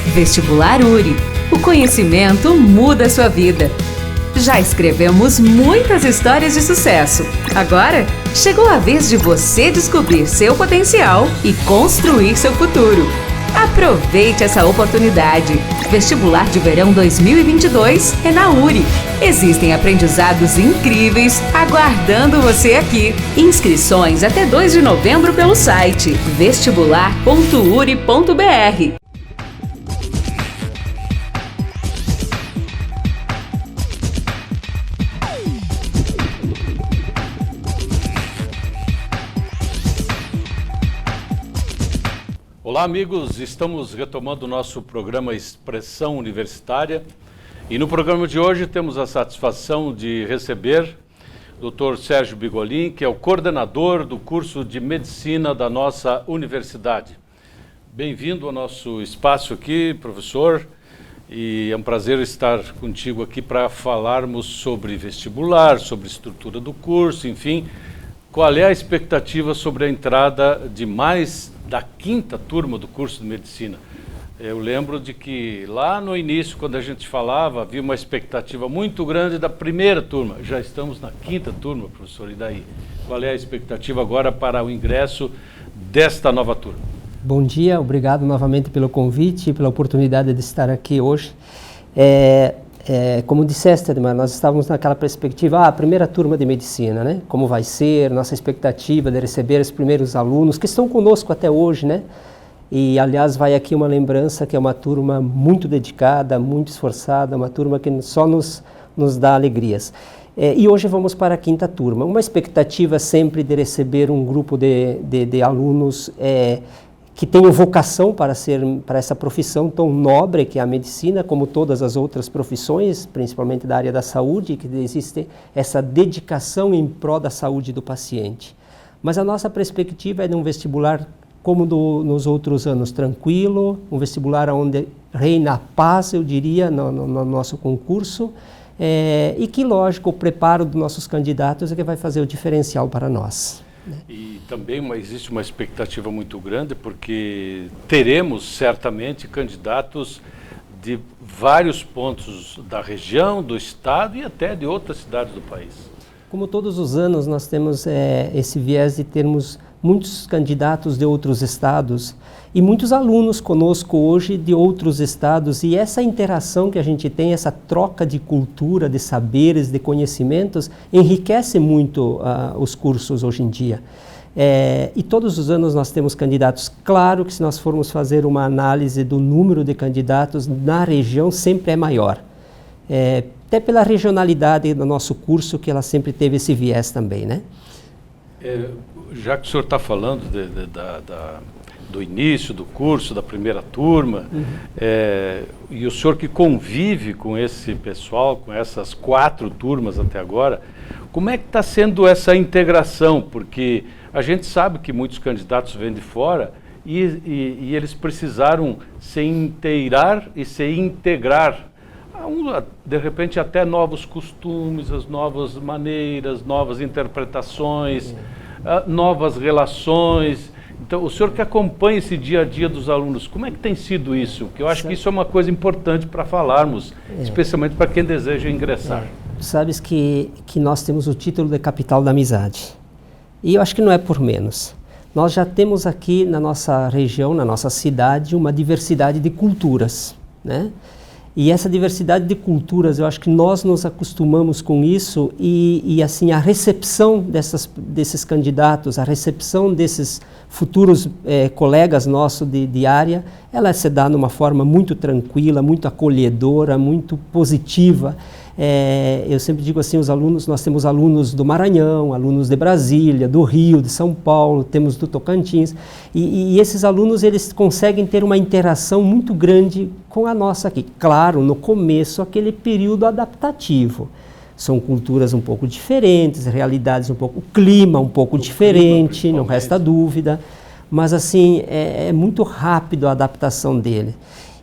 Vestibular URI. O conhecimento muda a sua vida. Já escrevemos muitas histórias de sucesso. Agora, chegou a vez de você descobrir seu potencial e construir seu futuro. Aproveite essa oportunidade. Vestibular de Verão 2022 é na URI. Existem aprendizados incríveis aguardando você aqui. Inscrições até 2 de novembro pelo site vestibular.uri.br. Olá amigos, estamos retomando o nosso programa Expressão Universitária e no programa de hoje temos a satisfação de receber o Dr. Sérgio Bigolin, que é o coordenador do curso de Medicina da nossa universidade. Bem-vindo ao nosso espaço aqui, professor, e é um prazer estar contigo aqui para falarmos sobre vestibular, sobre estrutura do curso, enfim, qual é a expectativa sobre a entrada de mais da 5ª turma do curso de Medicina. Eu lembro de que lá no início, quando a gente falava, havia uma expectativa muito grande da 1ª turma. Já estamos na 5ª turma, professor, e daí? Qual é a expectativa agora para o ingresso desta nova turma? Bom dia, obrigado novamente pelo convite e pela oportunidade de estar aqui hoje. Como disseste, Edmar, nós estávamos naquela perspectiva, a 1ª turma de medicina, né? Como vai ser, nossa expectativa de receber os primeiros alunos que estão conosco até hoje, né? E, aliás, vai aqui uma lembrança que é uma turma muito dedicada, muito esforçada, uma turma que só nos dá alegrias. E hoje vamos para a 5ª turma. Uma expectativa sempre de receber um grupo de alunos que tenham vocação para essa profissão tão nobre que é a medicina, como todas as outras profissões, principalmente da área da saúde, que existe essa dedicação em prol da saúde do paciente. Mas a nossa perspectiva é de um vestibular como nos outros anos, tranquilo, um vestibular onde reina a paz, eu diria, no nosso concurso, e que, lógico, o preparo dos nossos candidatos é que vai fazer o diferencial para nós. E também existe uma expectativa muito grande, porque teremos certamente candidatos de vários pontos da região, do estado e até de outras cidades do país. Como todos os anos, nós temos esse viés de termos muitos candidatos de outros estados e muitos alunos conosco hoje de outros estados, e essa interação que a gente tem, essa troca de cultura, de saberes, de conhecimentos, enriquece muito os cursos hoje em dia. E todos os anos nós temos candidatos. Claro que se nós formos fazer uma análise do número de candidatos na região, sempre é maior. Até pela regionalidade do nosso curso, que ela sempre teve esse viés também, né? Já que o senhor está falando do início do curso, da 1ª turma, e o senhor que convive com esse pessoal, com essas 4 turmas até agora, como é que está sendo essa integração? Porque a gente sabe que muitos candidatos vêm de fora e eles precisaram se inteirar e se integrar, de repente até novos costumes, as novas maneiras, novas interpretações, novas relações. Então, o senhor que acompanha esse dia a dia dos alunos, como é que tem sido isso? Porque eu acho que isso é uma coisa importante para falarmos, especialmente para quem deseja ingressar. Sabes que nós temos o título de capital da amizade. E eu acho que não é por menos. Nós já temos aqui na nossa região, na nossa cidade, uma diversidade de culturas, né? E essa diversidade de culturas, eu acho que nós nos acostumamos com isso e assim, a recepção desses candidatos, a recepção desses futuros colegas nossos de área, ela se dá de uma forma muito tranquila, muito acolhedora, muito positiva. Eu sempre digo assim, nós temos alunos do Maranhão, alunos de Brasília, do Rio, de São Paulo, temos do Tocantins, e esses alunos eles conseguem ter uma interação muito grande com a nossa aqui. Claro, no começo, aquele período adaptativo. São culturas um pouco diferentes, realidades um pouco, o clima um pouco diferente, não resta dúvida, mas assim, é muito rápido a adaptação dele.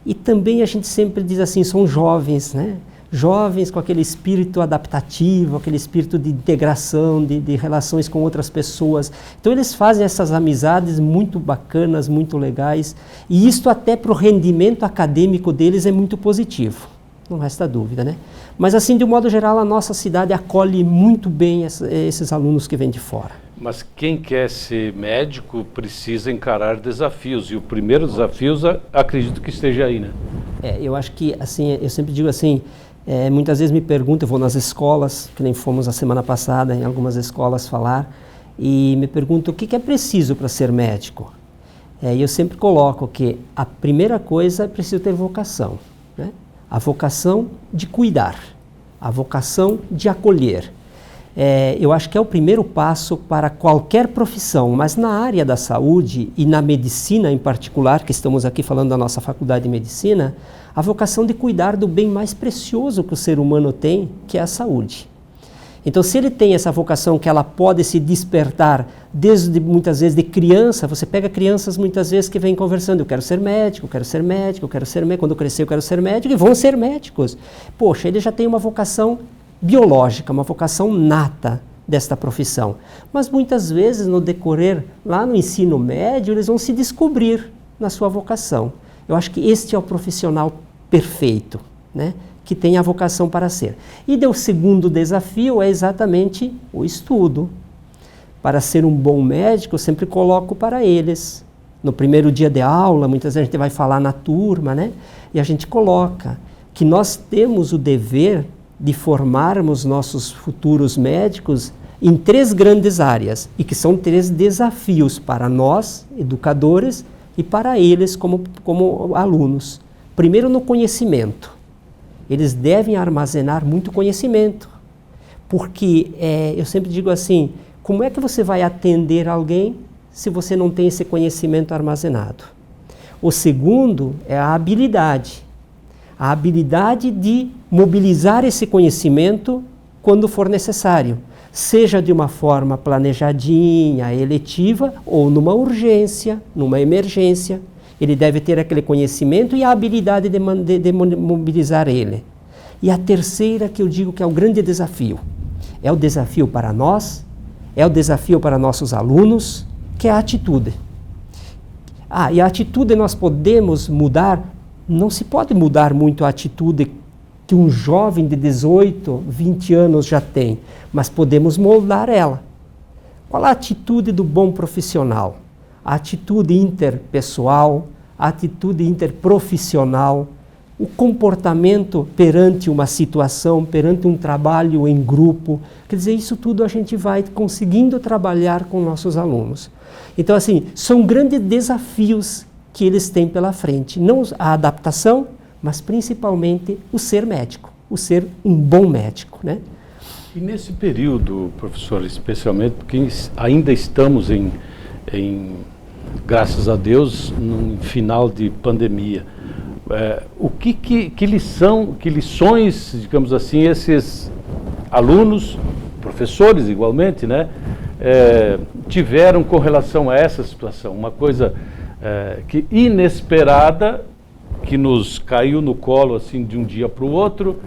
E também a gente sempre diz assim, são jovens, né? jovens com aquele espírito adaptativo, aquele espírito de integração, de relações com outras pessoas. Então eles fazem essas amizades muito bacanas, muito legais, e isto até para o rendimento acadêmico deles é muito positivo, não resta dúvida, né? Mas assim, de um modo geral, a nossa cidade acolhe muito bem esses alunos que vêm de fora. Mas quem quer ser médico precisa encarar desafios, e o primeiro desafio, acredito que esteja aí, né? Eu acho que, assim, eu sempre digo assim, muitas vezes me perguntam, eu vou nas escolas, que nem fomos a semana passada em algumas escolas falar, e me perguntam o que é preciso para ser médico. E eu sempre coloco que a primeira coisa é preciso ter vocação, né? A vocação de cuidar, a vocação de acolher. Eu acho que é o primeiro passo para qualquer profissão, mas na área da saúde e na medicina em particular, que estamos aqui falando da nossa faculdade de medicina, a vocação de cuidar do bem mais precioso que o ser humano tem, que é a saúde. Então, se ele tem essa vocação que ela pode se despertar desde muitas vezes de criança, você pega crianças muitas vezes que vêm conversando, eu quero ser médico, eu quero ser médico, eu quero ser médico, quando eu crescer eu quero ser médico, e vão ser médicos. Poxa, ele já tem uma vocação biológica, uma vocação nata desta profissão. Mas muitas vezes no decorrer, lá no ensino médio, eles vão se descobrir na sua vocação. Eu acho que este é o profissional perfeito, né? Que tem a vocação para ser. E o segundo desafio é exatamente o estudo. Para ser um bom médico, eu sempre coloco para eles. No primeiro dia de aula, muitas vezes a gente vai falar na turma, né? E a gente coloca que nós temos o dever de formarmos nossos futuros médicos em 3 grandes áreas, e que são 3 desafios para nós, educadores, e para eles como alunos. Primeiro, no conhecimento. Eles devem armazenar muito conhecimento, porque eu sempre digo assim, como é que você vai atender alguém se você não tem esse conhecimento armazenado? O segundo é a habilidade de mobilizar esse conhecimento quando for necessário, seja de uma forma planejadinha, eletiva, ou numa urgência, numa emergência. Ele deve ter aquele conhecimento e a habilidade de mobilizar ele. E a terceira, que eu digo que é o grande desafio, é o desafio para nós, é o desafio para nossos alunos, que é a atitude. E a atitude nós podemos mudar, não se pode mudar muito a atitude que um jovem de 18, 20 anos já tem, mas podemos moldar ela. Qual a atitude do bom profissional? A atitude interpessoal, a atitude interprofissional, o comportamento perante uma situação, perante um trabalho em grupo. Quer dizer, isso tudo a gente vai conseguindo trabalhar com nossos alunos. Então, assim, são grandes desafios que eles têm pela frente. Não a adaptação, mas principalmente o ser médico, o ser um bom médico, né? E nesse período, professor, especialmente porque ainda estamos graças a Deus, num final de pandemia, que lições, digamos assim, esses alunos, professores igualmente, né, tiveram com relação a essa situação? Uma coisa que inesperada, que nos caiu no colo assim de um dia para o outro,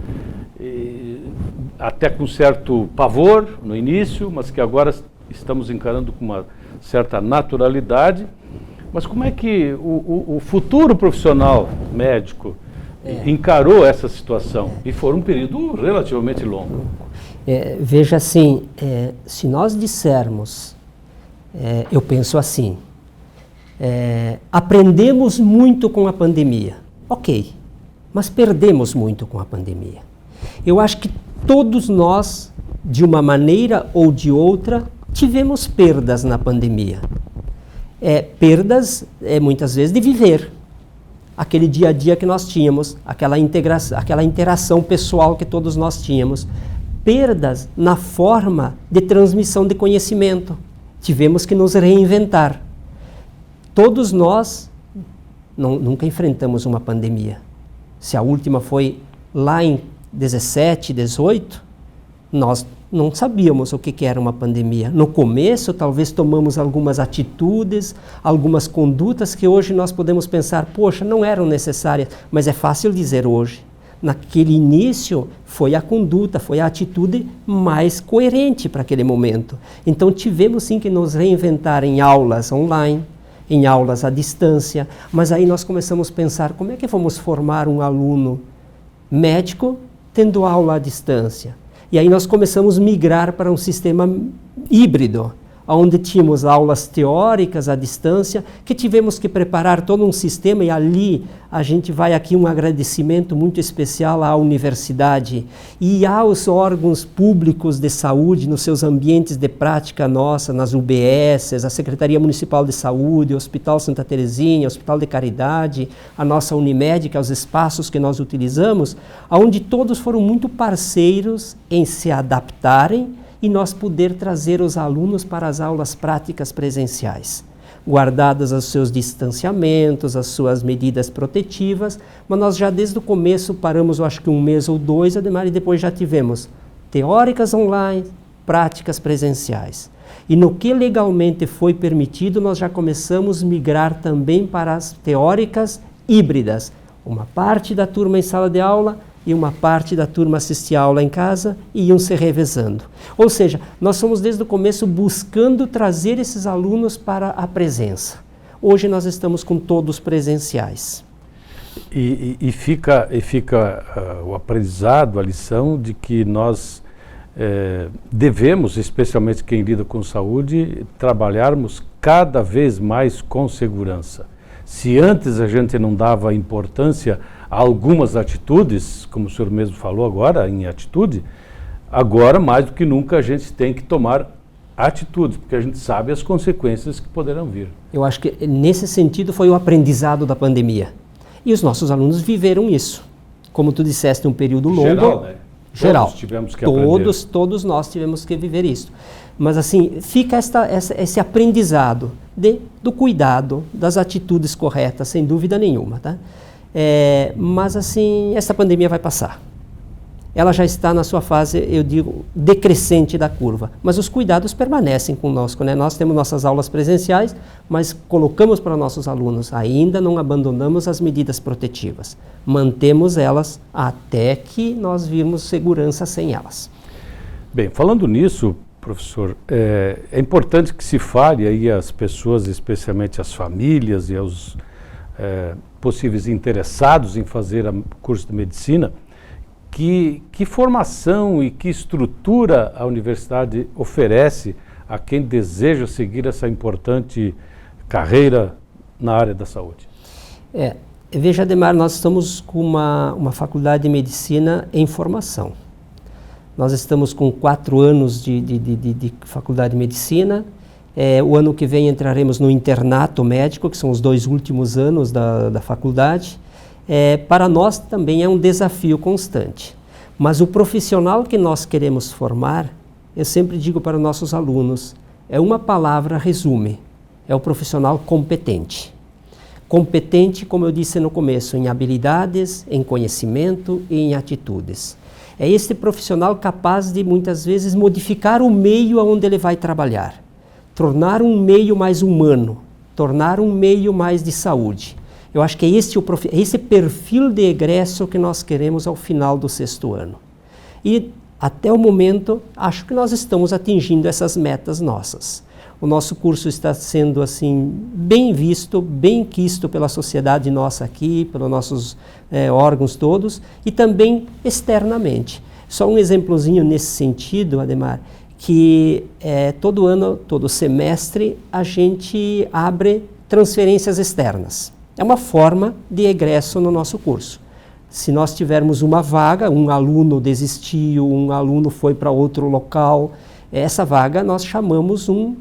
até com certo pavor no início, mas que agora estamos encarando com uma certa naturalidade. Mas como é que o futuro profissional médico encarou essa situação? E foi um período relativamente longo. Veja assim, se nós dissermos, eu penso assim, aprendemos muito com a pandemia, ok, mas perdemos muito com a pandemia. Eu acho que todos nós, de uma maneira ou de outra, tivemos perdas na pandemia. Perdas, muitas vezes, de viver. Aquele dia a dia que nós tínhamos, aquela interação pessoal que todos nós tínhamos. Perdas na forma de transmissão de conhecimento. Tivemos que nos reinventar. Todos nós nunca enfrentamos uma pandemia. Se a última foi lá em 17, 18, nós não sabíamos o que era uma pandemia. No começo, talvez tomamos algumas atitudes, algumas condutas que hoje nós podemos pensar, poxa, não eram necessárias, mas é fácil dizer hoje. naquele início, foi a conduta, foi a atitude mais coerente para aquele momento. Então tivemos sim que nos reinventar em aulas online, em aulas à distância, mas aí nós começamos a pensar como é que vamos formar um aluno médico tendo aula à distância. E aí nós começamos a migrar para um sistema híbrido, onde tínhamos aulas teóricas à distância, que tivemos que preparar todo um sistema, e ali a gente vai aqui um agradecimento muito especial à universidade e aos órgãos públicos de saúde, nos seus ambientes de prática nossa, nas UBSs, a Secretaria Municipal de Saúde, o Hospital Santa Terezinha, o Hospital de Caridade, a nossa Unimed, que é os espaços que nós utilizamos, onde todos foram muito parceiros em se adaptarem e nós poder trazer os alunos para as aulas práticas presenciais, guardadas os seus distanciamentos, as suas medidas protetivas, mas nós já desde o começo paramos, eu acho que 1 mês ou 2, Ademar, e depois já tivemos teóricas online, práticas presenciais. E no que legalmente foi permitido, nós já começamos a migrar também para as teóricas híbridas, uma parte da turma em sala de aula, e uma parte da turma assistia a aula em casa e iam se revezando. Ou seja, nós fomos desde o começo buscando trazer esses alunos para a presença. Hoje nós estamos com todos presenciais. E fica o aprendizado, a lição de que nós devemos, especialmente quem lida com saúde, trabalharmos cada vez mais com segurança. Se antes a gente não dava importância a algumas atitudes, como o senhor mesmo falou agora, em atitude, agora mais do que nunca a gente tem que tomar atitudes, porque a gente sabe as consequências que poderão vir. Eu acho que nesse sentido foi o aprendizado da pandemia. E os nossos alunos viveram isso. Como tu disseste, um período longo. Geral, né? Geral. Todos tivemos que aprender. Todos nós tivemos que viver isso. Mas assim, fica esse aprendizado do cuidado, das atitudes corretas, sem dúvida nenhuma, tá? Mas assim, essa pandemia vai passar. Ela já está na sua fase, eu digo, decrescente da curva. Mas os cuidados permanecem conosco, né? Nós temos nossas aulas presenciais, mas colocamos para nossos alunos, ainda não abandonamos as medidas protetivas. Mantemos elas até que nós virmos segurança sem elas. Bem, falando nisso, professor, é importante que se fale aí às pessoas, especialmente às famílias e aos possíveis interessados em fazer o curso de medicina, que formação e que estrutura a universidade oferece a quem deseja seguir essa importante carreira na área da saúde? Veja, Ademar, nós estamos com uma faculdade de medicina em formação. Nós estamos com 4 anos de faculdade de medicina. O ano que vem entraremos no internato médico, que são os 2 últimos anos da faculdade. Para nós também é um desafio constante. Mas o profissional que nós queremos formar, eu sempre digo para nossos alunos, uma palavra resume, é o profissional competente. Competente, como eu disse no começo, em habilidades, em conhecimento e em atitudes. É esse profissional capaz de, muitas vezes, modificar o meio onde ele vai trabalhar. Tornar um meio mais humano, tornar um meio mais de saúde. Eu acho que é esse perfil de egresso que nós queremos ao final do 6º ano. E, até o momento, acho que nós estamos atingindo essas metas nossas. O nosso curso está sendo, assim, bem visto, bem quisto pela sociedade nossa aqui, pelos nossos órgãos todos, e também externamente. Só um exemplozinho nesse sentido, Ademar, que todo ano, todo semestre, a gente abre transferências externas. É uma forma de egresso no nosso curso. Se nós tivermos uma vaga, um aluno desistiu, um aluno foi para outro local, essa vaga nós chamamos um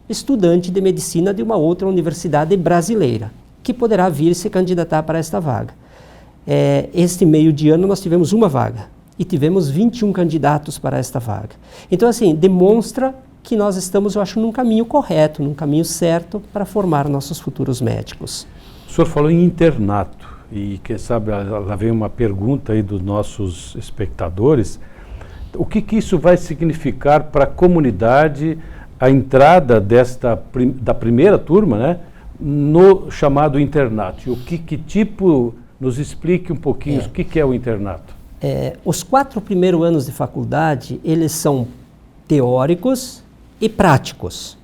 estudante de medicina de uma outra universidade brasileira, que poderá vir se candidatar para esta vaga. Este meio de ano nós tivemos uma vaga e tivemos 21 candidatos para esta vaga. Então, assim, demonstra que nós estamos, eu acho, num caminho correto, num caminho certo para formar nossos futuros médicos. O senhor falou em internato e, quem sabe, lá vem uma pergunta aí dos nossos espectadores. O que isso vai significar para a comunidade, a entrada da primeira turma, né, no chamado internato? E que tipo Nos explique um pouquinho o que é o internato. Os 4 primeiros anos de faculdade, eles são teóricos e práticos.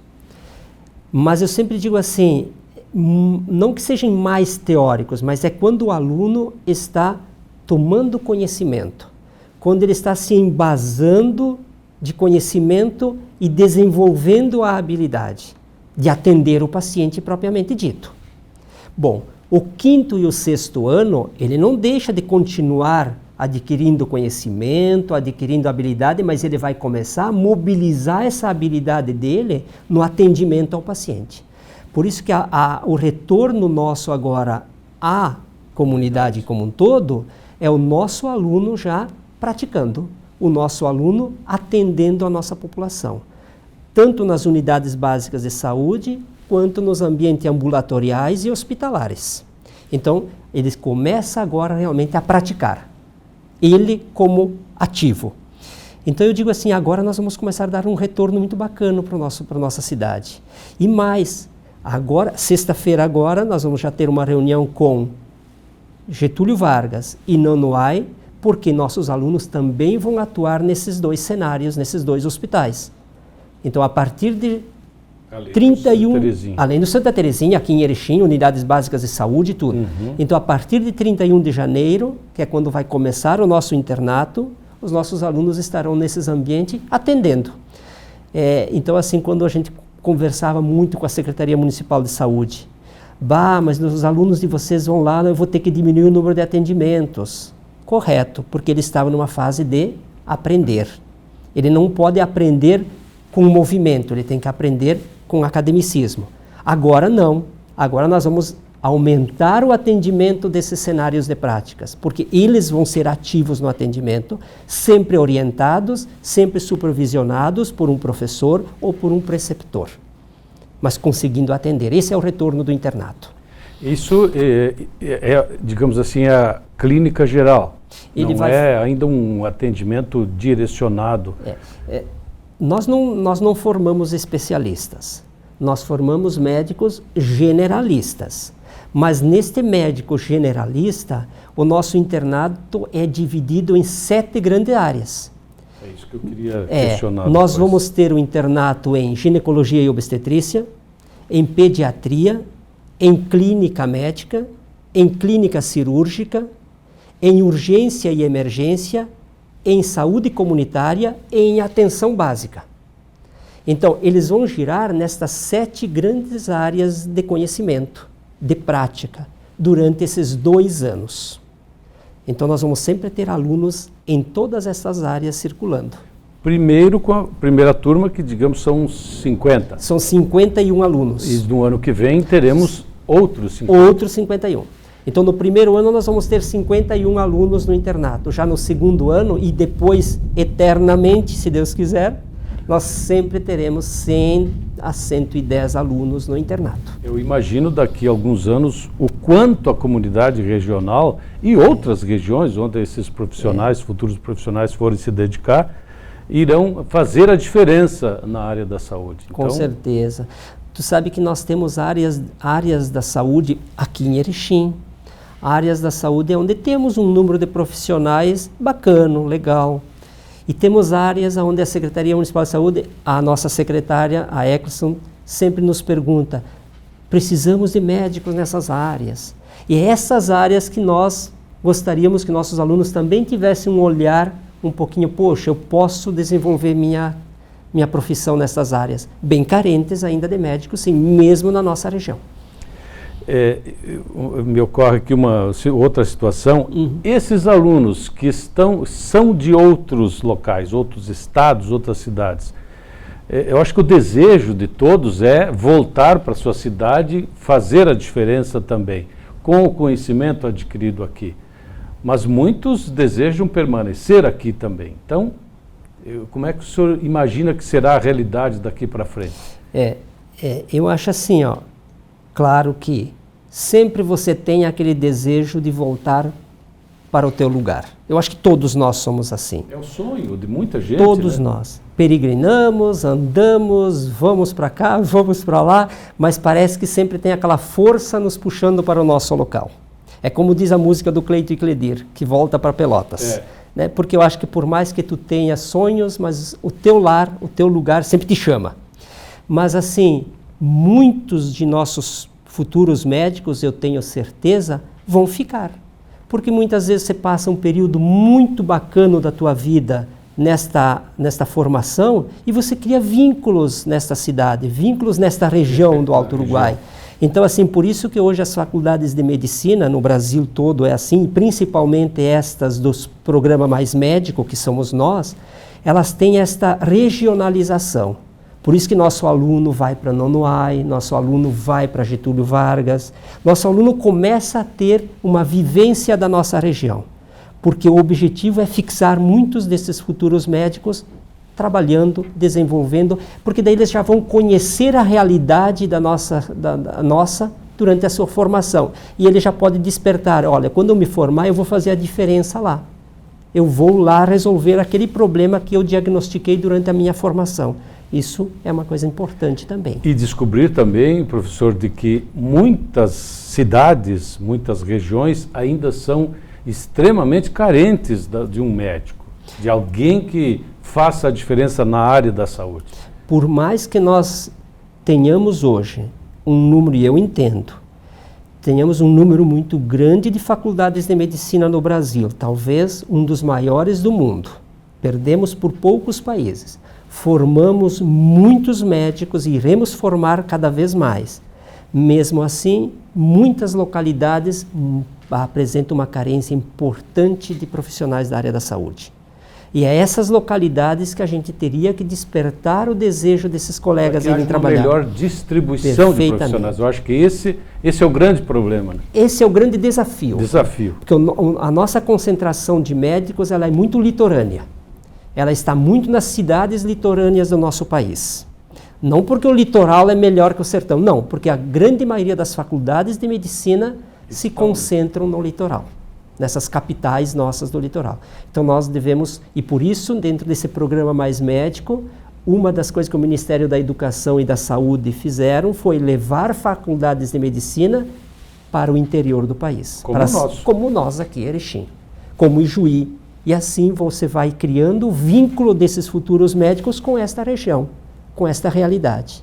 Mas eu sempre digo assim, não que sejam mais teóricos, mas é quando o aluno está tomando conhecimento, quando ele está se embasando de conhecimento e desenvolvendo a habilidade de atender o paciente propriamente dito. Bom, o 5º e o 6º ano, ele não deixa de continuar adquirindo conhecimento, adquirindo habilidade, mas ele vai começar a mobilizar essa habilidade dele no atendimento ao paciente. Por isso que o retorno nosso agora à comunidade como um todo é o nosso aluno já praticando, o nosso aluno atendendo a nossa população, tanto nas unidades básicas de saúde, quanto nos ambientes ambulatoriais e hospitalares. Então, ele começa agora realmente a praticar, ele como ativo. Então eu digo assim, agora nós vamos começar a dar um retorno muito bacana para a nossa cidade. E mais, agora, sexta-feira agora, nós vamos já ter uma reunião com Getúlio Vargas e Nonoai, porque nossos alunos também vão atuar nesses 2 cenários, nesses 2 hospitais. Então, a partir de 31, além do Santa Terezinha, aqui em Erechim, unidades básicas de saúde e tudo. Então, a partir de 31 de janeiro, que é quando vai começar o nosso internato, os nossos alunos estarão nesses ambientes atendendo. Então, assim, quando a gente conversava muito com a Secretaria Municipal de Saúde, mas os alunos de vocês vão lá, eu vou ter que diminuir o número de atendimentos. Correto, porque ele estava numa fase de aprender. Ele não pode aprender com movimento, ele tem que aprender com academicismo. Agora não, agora nós vamos aumentar o atendimento desses cenários de práticas, porque eles vão ser ativos no atendimento, sempre orientados, sempre supervisionados por um professor ou por um preceptor, mas conseguindo atender. Esse é o retorno do internato. Isso digamos assim, a clínica geral. Ele não é ainda um atendimento direcionado. Nós não formamos especialistas, nós formamos médicos generalistas. Mas neste médico generalista, o nosso internato é dividido em 7 grandes áreas. É isso que eu queria questionar. Nós vamos ter o internato em ginecologia e obstetrícia, em pediatria, em clínica médica, em clínica cirúrgica, em urgência e emergência, em saúde comunitária e em atenção básica. Então, eles vão girar nestas 7 grandes áreas de conhecimento, de prática, durante esses 2 anos. Então, nós vamos sempre ter alunos em todas essas áreas circulando. Primeiro com a primeira turma, que digamos são 50. São 51 alunos. E no ano que vem teremos outros 50. Outros 51. Então, no primeiro ano, nós vamos ter 51 alunos no internato. Já no segundo ano, e depois, eternamente, se Deus quiser, nós sempre teremos 100 a 110 alunos no internato. Eu imagino daqui a alguns anos o quanto a comunidade regional e outras regiões onde esses profissionais, futuros profissionais forem se dedicar, irão fazer a diferença na área da saúde. Com certeza. Tu sabe que nós temos áreas da saúde aqui em Erechim, áreas da saúde onde temos um número de profissionais bacana, legal. E temos áreas onde a Secretaria Municipal de Saúde, a nossa secretária, a Eccleston, sempre nos pergunta, precisamos de médicos nessas áreas. E é essas áreas que nós gostaríamos que nossos alunos também tivessem um olhar um pouquinho, poxa, eu posso desenvolver minha profissão nessas áreas. Bem carentes ainda de médicos, sim, mesmo na nossa região. Me ocorre aqui uma outra situação. Esses alunos que são de outros locais, outros estados, outras cidades, eu acho que o desejo de todos é voltar para a sua cidade, fazer a diferença também, com o conhecimento adquirido aqui. Mas muitos desejam permanecer aqui também. Então, como é que o senhor imagina que será a realidade daqui para frente? Eu acho assim, claro que sempre você tem aquele desejo de voltar para o teu lugar. Eu acho que todos nós somos assim. É o sonho de muita gente. Todos né? nós. Peregrinamos, andamos, vamos para cá, vamos para lá, mas parece que sempre tem aquela força nos puxando para o nosso local. É como diz a música do Cleito e Cledir, que volta para Pelotas. Né? Porque eu acho que por mais que tu tenha sonhos, mas o teu lar, o teu lugar sempre te chama. Mas assim, muitos de nossos futuros médicos, eu tenho certeza, vão ficar. Porque muitas vezes você passa um período muito bacana da tua vida nesta formação e você cria vínculos nesta cidade, vínculos nesta região do Alto Uruguai. Então, assim, por isso que hoje as faculdades de medicina no Brasil todo é assim, principalmente estas dos programas mais médicos, que somos nós, elas têm esta regionalização. Por isso que nosso aluno vai para Nonoai, nosso aluno vai para Getúlio Vargas, nosso aluno começa a ter uma vivência da nossa região, porque o objetivo é fixar muitos desses futuros médicos trabalhando, desenvolvendo, porque daí eles já vão conhecer a realidade da nossa durante a sua formação. E ele já pode despertar, olha, quando eu me formar eu vou fazer a diferença lá. Eu vou lá resolver aquele problema que eu diagnostiquei durante a minha formação. Isso é uma coisa importante também. E descobrir também, professor, de que muitas cidades, muitas regiões ainda são extremamente carentes de um médico, de alguém que faça a diferença na área da saúde. Por mais que nós tenhamos hoje um número, e eu entendo, tenhamos um número muito grande de faculdades de medicina no Brasil, talvez um dos maiores do mundo, perdemos por poucos países. Formamos muitos médicos e iremos formar cada vez mais. Mesmo assim, muitas localidades apresentam uma carência importante de profissionais da área da saúde. E é essas localidades que a gente teria que despertar o desejo desses colegas irem trabalhar. Uma melhor distribuição de profissionais. Eu acho que esse é o grande problema. Né? Esse é o grande desafio. Porque a nossa concentração de médicos ela é muito litorânea. Ela está muito nas cidades litorâneas do nosso país. Não porque o litoral é melhor que o sertão, não, porque a grande maioria das faculdades de medicina se concentram no litoral, nessas capitais nossas do litoral. Então nós devemos, e por isso, dentro desse programa Mais Médico, uma das coisas que o Ministério da Educação e da Saúde fizeram foi levar faculdades de medicina para o interior do país. Como nós aqui, Erechim, como Ijuí. E assim você vai criando o vínculo desses futuros médicos com esta região, com esta realidade.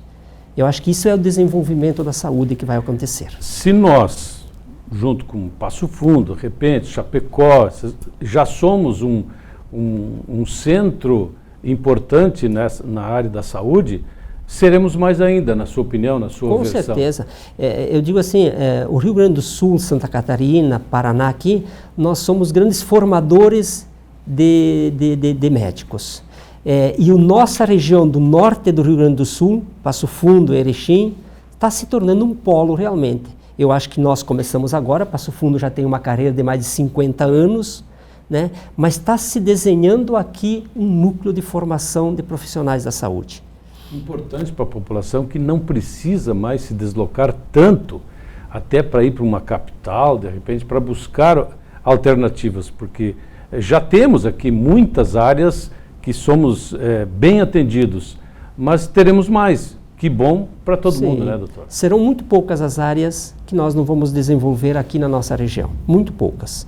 Eu acho que isso é o desenvolvimento da saúde que vai acontecer. Se nós, junto com Passo Fundo, de repente, Chapecó, já somos um centro importante na área da saúde, seremos mais ainda, na sua opinião, na sua versão? Com certeza. Eu digo assim, o Rio Grande do Sul, Santa Catarina, Paraná aqui, nós somos grandes formadores de médicos. E a nossa região do norte do Rio Grande do Sul, Passo Fundo, Erechim, está se tornando um polo realmente. Eu acho que nós começamos agora, Passo Fundo já tem uma carreira de mais de 50 anos, né? Mas está se desenhando aqui um núcleo de formação de profissionais da saúde. Importante para a população que não precisa mais se deslocar tanto até para ir para uma capital, de repente, para buscar alternativas, porque já temos aqui muitas áreas que somos bem atendidos, mas teremos mais. Que bom para todo mundo, né, doutor? Serão muito poucas as áreas que nós não vamos desenvolver aqui na nossa região, muito poucas.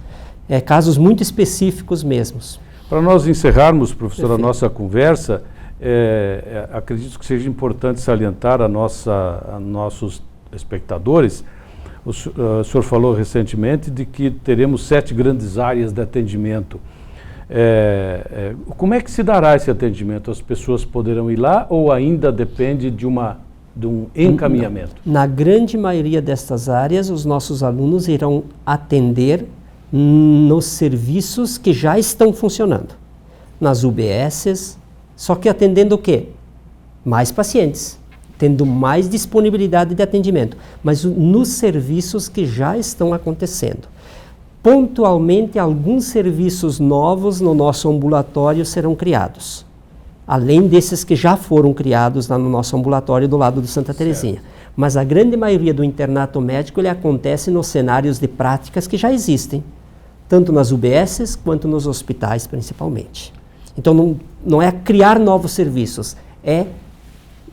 Casos muito específicos mesmos. Para nós encerrarmos, professor, a nossa conversa, acredito que seja importante salientar a nossos espectadores. O senhor falou recentemente de que teremos 7 grandes áreas de atendimento. Como é que se dará esse atendimento? As pessoas poderão ir lá ou ainda depende de um encaminhamento? Na grande maioria destas áreas, os nossos alunos irão atender nos serviços que já estão funcionando. Nas UBSs, só que atendendo o quê? Mais pacientes, tendo mais disponibilidade de atendimento, mas nos serviços que já estão acontecendo. Pontualmente, alguns serviços novos no nosso ambulatório serão criados, além desses que já foram criados lá no nosso ambulatório do lado do Santa Terezinha. Mas a grande maioria do internato médico ele acontece nos cenários de práticas que já existem, tanto nas UBSs quanto nos hospitais principalmente. Então não é criar novos serviços, é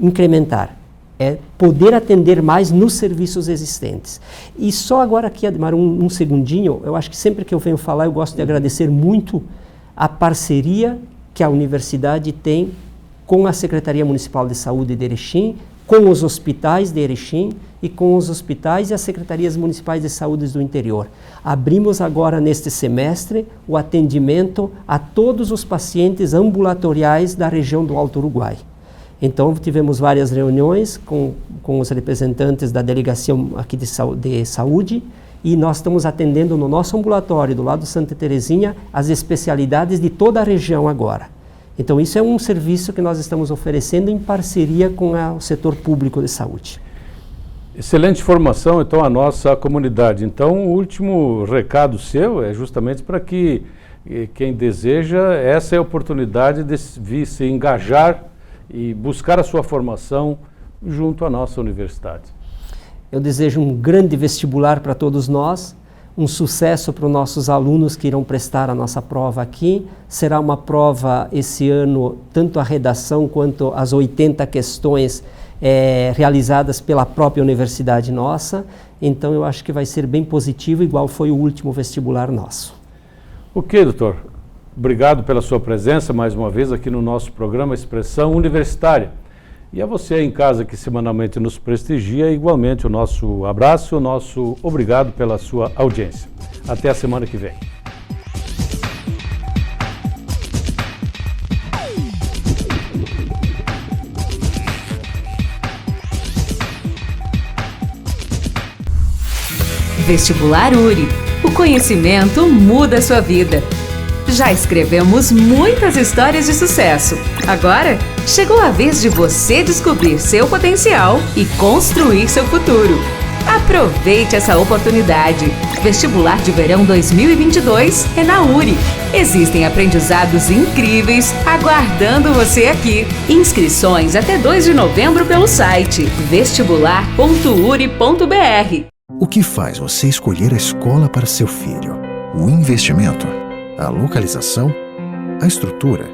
incrementar, é poder atender mais nos serviços existentes. E só agora aqui, Admar, um segundinho, eu acho que sempre que eu venho falar, eu gosto de agradecer muito a parceria que a universidade tem com a Secretaria Municipal de Saúde de Erechim, com os hospitais de Erechim e com os hospitais e as secretarias municipais de saúde do interior. Abrimos agora neste semestre o atendimento a todos os pacientes ambulatoriais da região do Alto Uruguai. Então tivemos várias reuniões com os representantes da delegação aqui de saúde e nós estamos atendendo no nosso ambulatório do lado de Santa Terezinha as especialidades de toda a região agora. Então isso é um serviço que nós estamos oferecendo em parceria com o setor público de saúde. Excelente informação, então, à nossa comunidade. Então, o último recado seu é justamente para que quem deseja, essa é a oportunidade de vir se engajar e buscar a sua formação junto à nossa universidade. Eu desejo um grande vestibular para todos nós, um sucesso para os nossos alunos que irão prestar a nossa prova aqui. Será uma prova esse ano, tanto a redação quanto as 80 questões realizadas pela própria universidade nossa. Então eu acho que vai ser bem positivo, igual foi o último vestibular nosso. Ok, doutor. Obrigado pela sua presença mais uma vez aqui no nosso programa Expressão Universitária. E a você em casa que semanalmente nos prestigia, igualmente o nosso abraço, o nosso obrigado pela sua audiência. Até a semana que vem. Vestibular URI. O conhecimento muda a sua vida. Já escrevemos muitas histórias de sucesso. Agora, chegou a vez de você descobrir seu potencial e construir seu futuro. Aproveite essa oportunidade. Vestibular de Verão 2022 é na URI. Existem aprendizados incríveis aguardando você aqui. Inscrições até 2 de novembro pelo site vestibular.uri.br. O que faz você escolher a escola para seu filho? O investimento? A localização? A estrutura?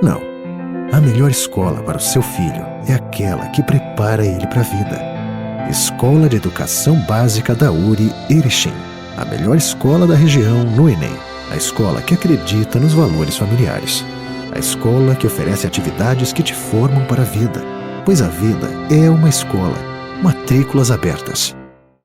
Não. A melhor escola para o seu filho é aquela que prepara ele para a vida. Escola de Educação Básica da URI Erechim. A melhor escola da região no Enem. A escola que acredita nos valores familiares. A escola que oferece atividades que te formam para a vida. Pois a vida é uma escola. Matrículas abertas.